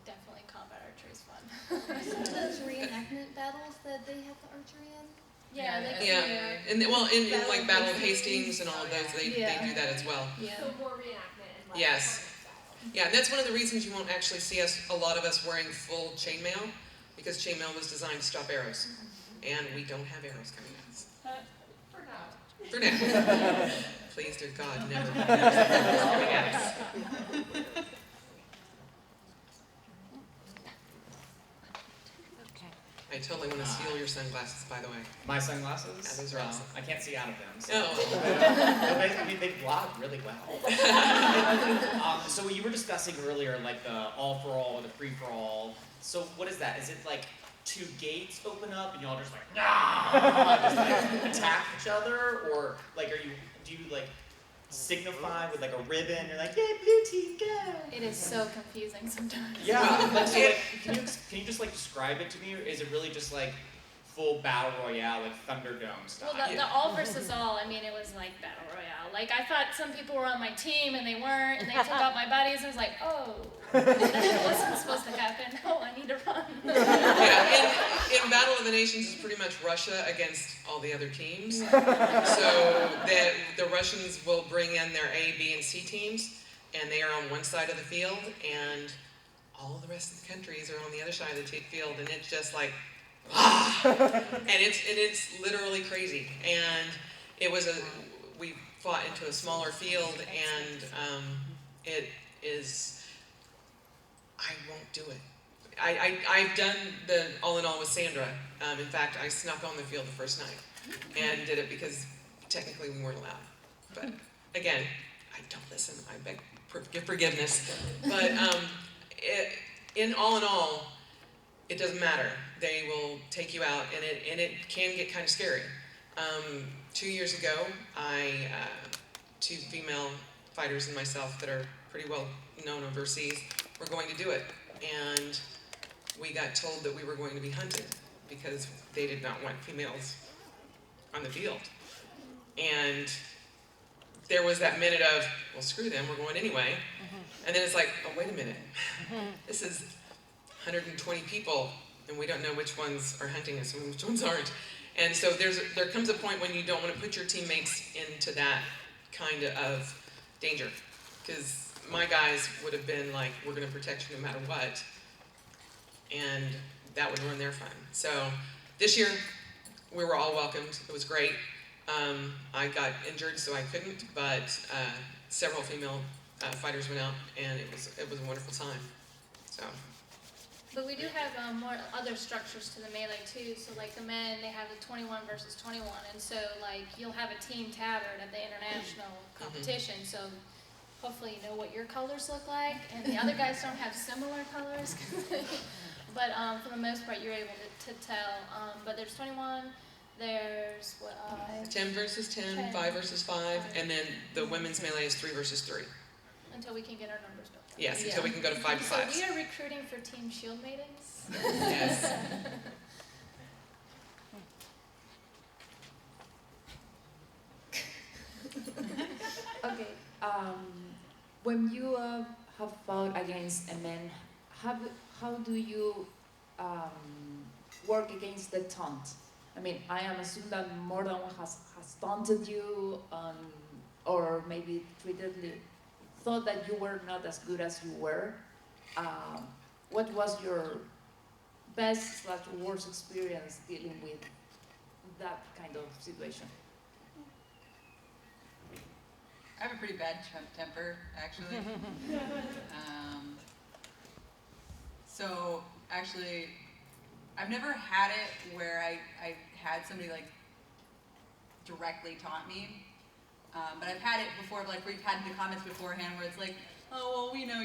Definitely combat archery is fun. Some of those reenactment battles that they have the archery in. Yeah, In like Battle of Hastings and all of those, they do that as well. Yeah. So more reenactment and less. Yes. Yeah, and that's one of the reasons you won't actually see a lot of us wearing full chainmail, because chainmail was designed to stop arrows. And we don't have arrows coming at us. For now. Please, dear God, never have arrows coming at us. I totally want to steal your sunglasses, by the way. My sunglasses? Yeah, those are awesome. I can't see out of them. So. Oh. They block really well. So you were discussing earlier, like the all-for-all or the free-for-all. So what is that? Is it like 2 gates open up and y'all just like, nah! Just like attack each other? Or like, do you like signify with like a ribbon? You're like, yeah, blue team, go! It is so confusing sometimes. Yeah, so like, can you just like describe it to me? Or is it really just like full battle royale, like Thunderdome style? Well, the all versus all, I mean, it was like battle royale. Like, I thought some people were on my team and they weren't, and they took out my buddies, and I was like, oh, that wasn't supposed to happen. Oh, I need to run. Yeah, in Battle of the Nations is pretty much Russia against all the other teams. So the Russians will bring in their A, B, and C teams, and they are on one side of the field, and all the rest of the countries are on the other side of the field, and it's just like, and it's literally crazy. And we fought into a smaller field, and it is, I won't do it. I've done the all in all with Sandra. In fact, I snuck on the field the first night and did it because technically we weren't allowed. But again, I don't listen. I beg forgiveness. But in all, it doesn't matter. they will take you out, and it can get kind of scary. 2 years ago, two female fighters and myself that are pretty well known overseas were going to do it, and we got told that we were going to be hunted because they did not want females on the field. And there was that minute of, well, screw them, we're going anyway. And then it's like, oh, wait a minute. This is 120 people, and we don't know which ones are hunting us and which ones aren't. And so there comes a point when you don't want to put your teammates into that kind of danger. Because my guys would have been like, we're going to protect you no matter what. And that would ruin their fun. So this year, we were all welcomed. It was great. I got injured, so I couldn't, but several female fighters went out, and it was a wonderful time. So. But we do have more other structures to the melee too. So like the men, they have the 21 versus 21, and so like you'll have a team tabard at the international competition. So hopefully you know what your colors look like, and the other guys don't have similar colors. But for the most part, you're able to tell. But there's 21. There's 10 versus 10, 5 versus 5, and then the women's melee is 3 versus 3. Until we can get our numbers built up. Yes, until we can go to 5 to 5. So we are recruiting for team shield matings. Yes. Okay. When you have fought against a man, how do you work against the taunt? I mean, I am assuming that more than one has taunted you, or maybe thought that you were not as good as you were. What was your best/worst experience dealing with that kind of situation? I have a pretty bad temper, actually. So actually, I've never had it where I had somebody like directly taunt me, but I've had it before, like we've had the comments beforehand where it's like, oh well, we know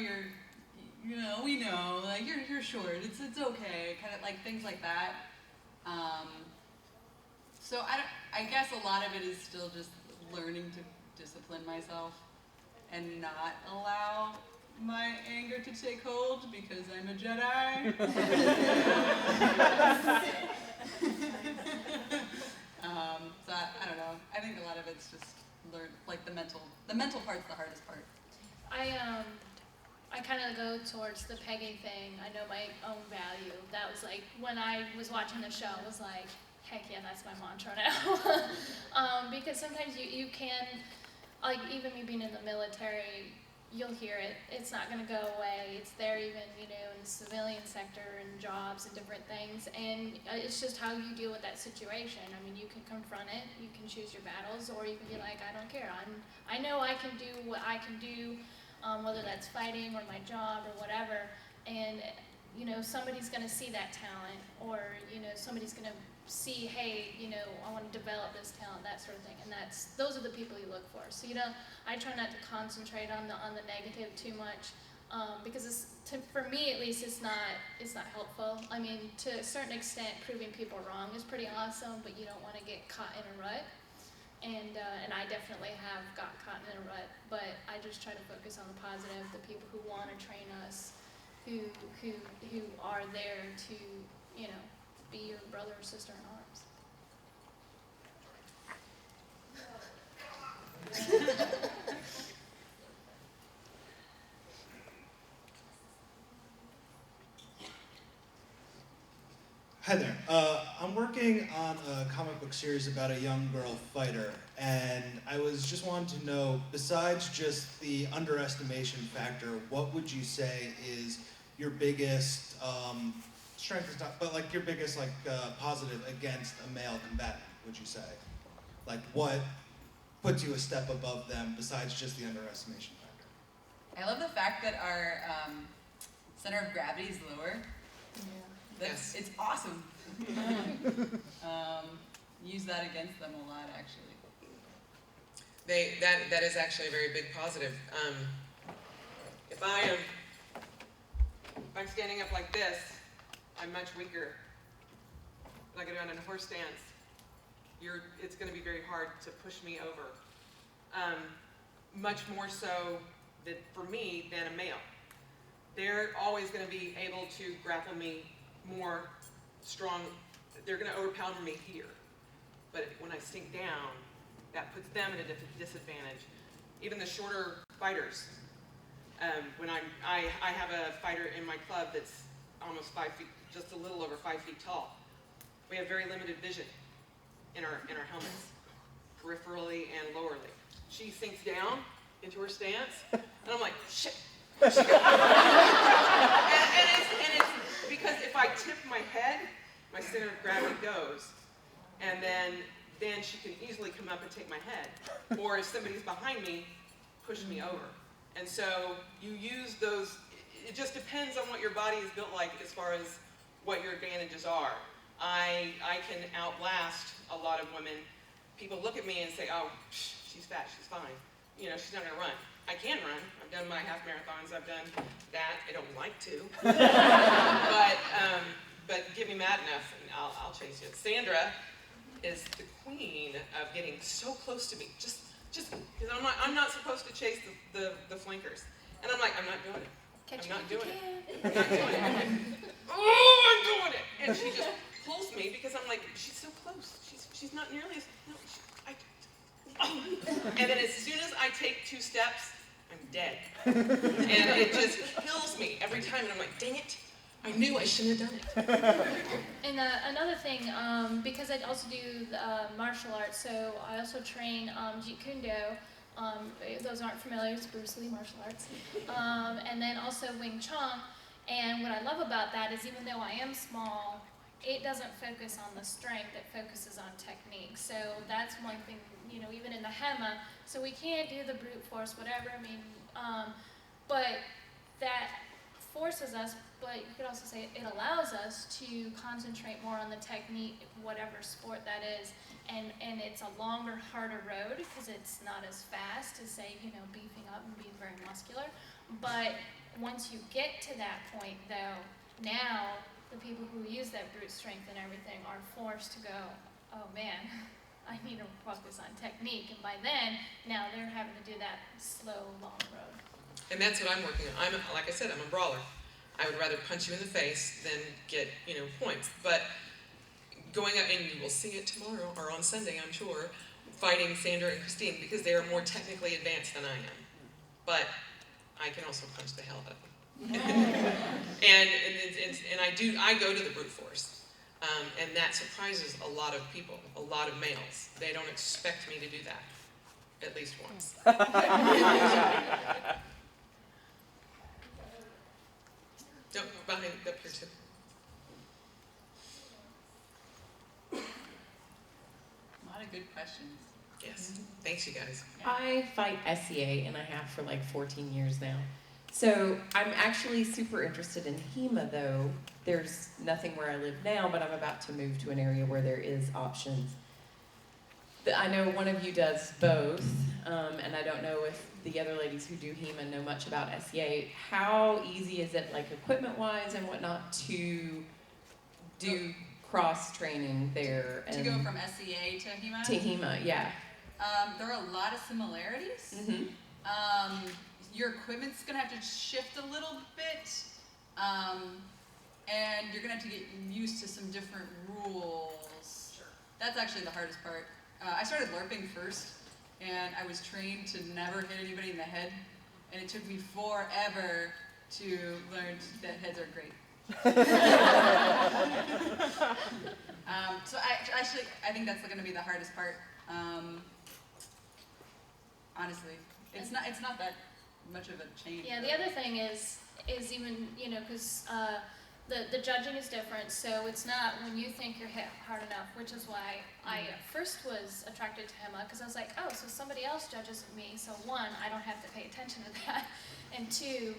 we know, like you're short, it's okay, kind of like things like that. So I guess a lot of it is still just learning to discipline myself and not allow my anger to take hold because I'm a Jedi. So I don't know. I think a lot of it's just like the mental part's the hardest part. I kind of go towards the pegging thing. I know my own value. That was like when I was watching the show. I was like, heck yeah, that's my mantra now. Because sometimes you can, like even me being in the military, you'll hear it. It's not going to go away. It's there even, in the civilian sector and jobs and different things. And it's just how you deal with that situation. I mean, you can confront it. You can choose your battles, or you can be like, I don't care. I know I can do what I can do, whether that's fighting or my job or whatever. And, somebody's going to see that talent, or, somebody's going to see, hey, I want to develop this talent, that sort of thing, and those are the people you look for. So I try not to concentrate on the negative too much, because for me at least it's not helpful. I mean, to a certain extent, proving people wrong is pretty awesome, but you don't want to get caught in a rut. And I definitely have got caught in a rut, but I just try to focus on the positive, the people who want to train us, who are there to be your brother or sister in arms. Hi there. I'm working on a comic book series about a young girl fighter, and I was just wanting to know, besides just the underestimation factor, what would you say is your biggest strength is not, but like your biggest positive against a male combatant, would you say? Like what puts you a step above them besides just the underestimation factor? I love the fact that our center of gravity is lower. Yeah. It's awesome. Use that against them a lot, actually. That is actually a very big positive. If I'm standing up like this, I'm much weaker when I go down in a horse stance, it's going to be very hard to push me over. Much more so for me than a male. They're always going to be able to grapple me more strong. They're going to overpower me here. But when I sink down, that puts them at a disadvantage. Even the shorter fighters. When I have a fighter in my club that's almost 5 feet, just a little over 5 feet tall. We have very limited vision in our helmets, peripherally and lowerly. She sinks down into her stance, and I'm like, shit. and it's because if I tip my head, my center of gravity goes, and then she can easily come up and take my head. Or if somebody's behind me, push me over. And so you use those, it just depends on what your body is built like as far as what your advantages are. I can outlast a lot of women. People look at me and say, oh, she's fat, she's fine. You know, she's not gonna run. I can run. I've done my half marathons, I've done that. I don't like to. but give me mad enough and I'll chase you. Sandra is the queen of getting so close to me. Just because I'm not supposed to chase the flankers. And I'm like, I'm not doing it. I'm not doing it. I'm not doing it. Oh, I'm doing it. And she just pulls me because I'm like, she's so close. She's not nearly as, no, and then as soon as I take 2 steps, I'm dead. And it just kills me every time. And I'm like, dang it. I knew I shouldn't have done it. And another thing, because I also do martial arts, so I also train Jeet Kune Do. Those aren't familiar, it's Bruce Lee martial arts. And then also Wing Chun. And what I love about that is even though I am small, it doesn't focus on the strength, it focuses on technique. So that's one thing, you know, even in the HEMA, so we can't do the brute force, whatever, I mean, but that forces us, but you could also say it allows us to concentrate more on the technique, whatever sport that is, and it's a longer, harder road because it's not as fast as, say, you know, beefing up and being very muscular. But once you get to that point, though, now the people who use that brute strength and everything are forced to go, oh man, I need to focus on technique. And by then, now they're having to do that slow, long road. And that's what I'm working on. Like I said, I'm a brawler. I would rather punch you in the face than get, you know, points. But going out, and you will see it tomorrow, or on Sunday, I'm sure, fighting Sandra and Christine, because they are more technically advanced than I am. But I can also punch the hell out of them. and I go to the brute force. And that surprises a lot of people, a lot of males. They don't expect me to do that, at least once. No, behind, up here too. A lot of good questions. Yes, thanks you guys. I fight SCA and I have for like 14 years now. So I'm actually super interested in HEMA though. There's nothing where I live now, but I'm about to move to an area where there is options. I know one of you does both, and I don't know if the other ladies who do HEMA know much about SCA. How easy is it, like equipment-wise and whatnot, to do cross-training there? To go from SCA to HEMA? To HEMA, yeah. There are a lot of similarities. Mm-hmm. Your equipment's gonna have to shift a little bit, and you're gonna have to get used to some different rules. Sure. That's actually the hardest part. I started LARPing first, and I was trained to never hit anybody in the head, and it took me forever to learn that heads are great. So I think that's going to be the hardest part. Honestly, it's not that much of a change. Yeah, the other thing is even, you know, because the judging is different, so it's not when you think you're hit hard enough, which is why I first was attracted to HEMA, because I was like, oh, so somebody else judges me, so one, I don't have to pay attention to that, and two,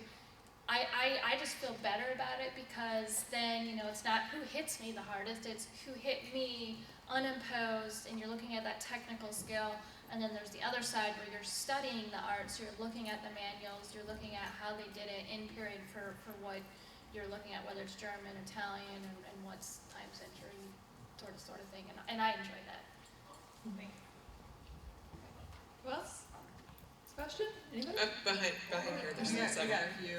I just feel better about it because then, you know, it's not who hits me the hardest, it's who hit me unimposed, and you're looking at that technical skill. And then there's the other side where you're studying the arts, you're looking at the manuals, you're looking at how they did it in period for what you're looking at, whether it's German, Italian, and what's time century sort of thing, and I enjoy that. Who else? Question? Anybody? Behind here, there's We got seven. a few.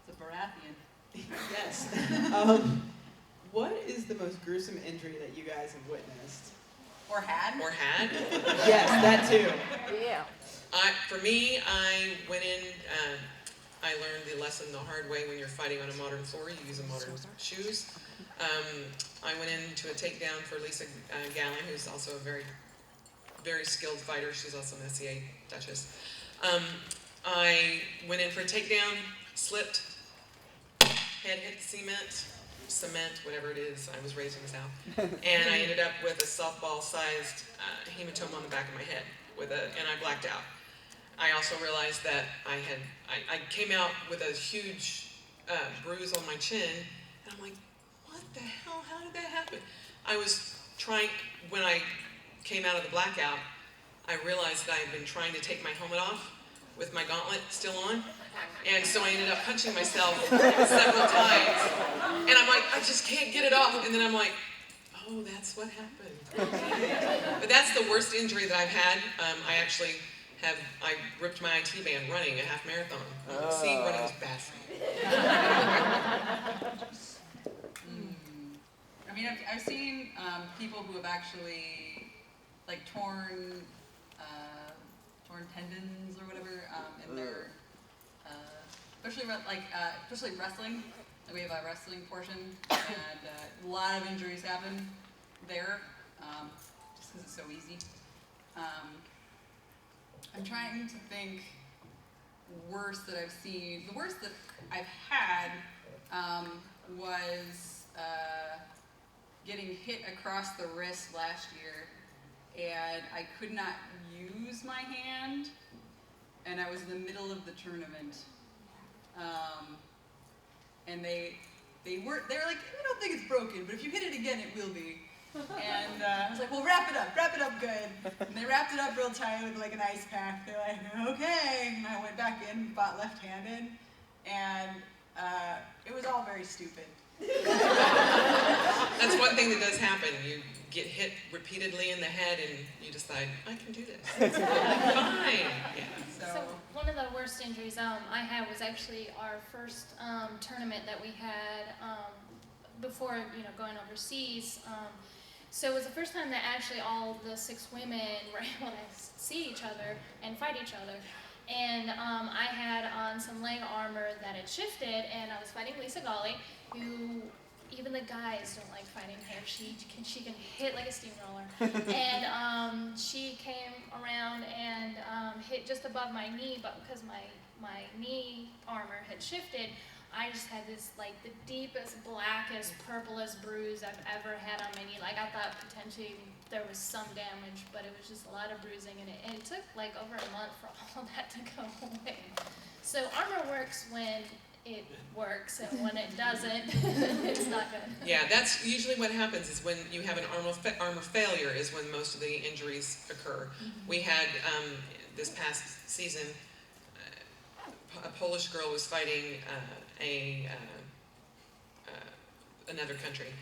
It's a Baratheon. Yes. What is the most gruesome injury that you guys have witnessed? Or had? Or had? Yes, that too. Yeah. For me, I went in, I learned the lesson the hard way. When you're fighting on a modern floor, you use a modern shoes. I went into a takedown for Lisa Gallon, who's also a very, very skilled fighter. She's also an SCA Duchess. I went in for a takedown, slipped, head hit the cement, whatever it is. I was raised in the South. And I ended up with a softball-sized hematoma on the back of my head, and I blacked out. I also realized that I came out with a huge bruise on my chin, and I'm like, what the hell, how did that happen? I was trying, when I came out of the blackout, I realized that I had been trying to take my helmet off with my gauntlet still on, and so I ended up punching myself several times, and I'm like, I just can't get it off, and then I'm like, oh, that's what happened. But that's the worst injury that I've had. I ripped my IT band running a half marathon. See, running was bad for me. I mean, I've seen people who have actually like torn tendons or whatever in their, especially wrestling. We have a wrestling portion, and a lot of injuries happen there, just because it's so easy. I'm trying to think worst that I've seen. The worst that I've had was getting hit across the wrist last year, and I could not use my hand, and I was in the middle of the tournament. And they were like, I don't think it's broken, but if you hit it again, it will be. And I was like, well, wrap it up good. And they wrapped it up real tight with like an ice pack. They're like, okay. And I went back in and fought left-handed, and it was all very stupid. That's one thing that does happen. You get hit repeatedly in the head and you decide, I can do this. It's fine. Yeah. So one of the worst injuries I had was actually our first tournament that we had before going overseas. So it was the first time that actually all the 6 women were able to see each other and fight each other. And I had on some leg armor that had shifted, and I was fighting Lisa Golly, who even the guys don't like fighting her. She can hit like a steamroller. And she came around and hit just above my knee, but because my knee armor had shifted, I just had this like the deepest, blackest, purplest bruise I've ever had on my knee. Like I thought potentially there was some damage, but it was just a lot of bruising, and it took like over a month for all that to go away. So armor works when it works, and when it doesn't, it's not good. Yeah, that's usually what happens is when you have an armor failure is when most of the injuries occur. Mm-hmm. We had, this past season, a Polish girl was fighting another country,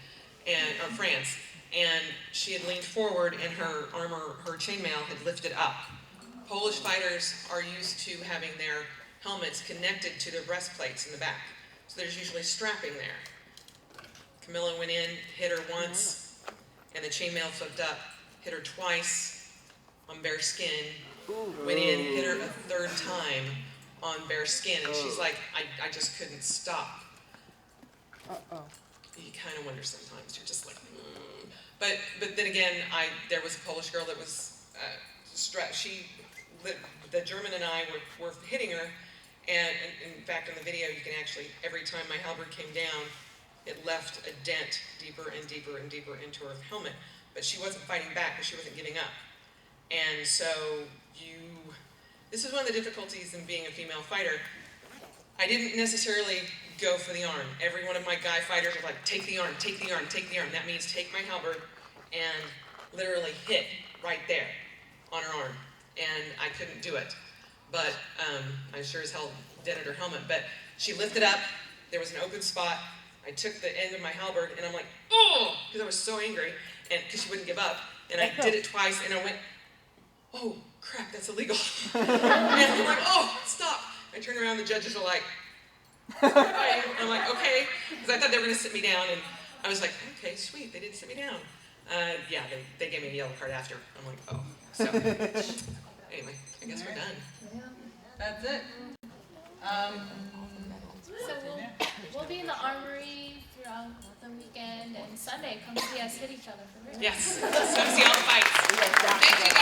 or France, and she had leaned forward and her chainmail had lifted up. Polish fighters are used to having their helmets connected to the breastplates in the back. So there's usually strapping there. Camilla went in, hit her once, and the chainmail flipped up, hit her twice on bare skin, went in, hit her a third time on bare skin, and she's like, I just couldn't stop. You kind of wonder sometimes, you're just like, But then again, there was a Polish girl that was strapped. The German and I were hitting her, and in fact, in the video, you can actually, every time my halberd came down, it left a dent deeper and deeper and deeper into her helmet. But she wasn't fighting back because she wasn't giving up. And so this is one of the difficulties in being a female fighter. I didn't necessarily go for the arm. Every one of my guy fighters are like, take the arm, take the arm, take the arm. That means take my halberd and literally hit right there on her arm. And I couldn't do it. But I sure as hell dented her helmet. But she lifted up, there was an open spot. I took the end of my halberd, and I'm like, oh, because I was so angry, and because she wouldn't give up. And I did it twice, and I went, oh, crap, that's illegal. And I'm like, oh, stop. I turned around, the judges are like, and I'm like, okay, because I thought they were going to sit me down, and I was like, okay, sweet, they did sit me down. Yeah, they gave me a yellow card after. I'm like, oh. So, anyway, I guess we're done. That's it. So we'll be in the Armory throughout the weekend, and Sunday, come see us hit each other for real. Yes, come see all the fights. Thank you, guys.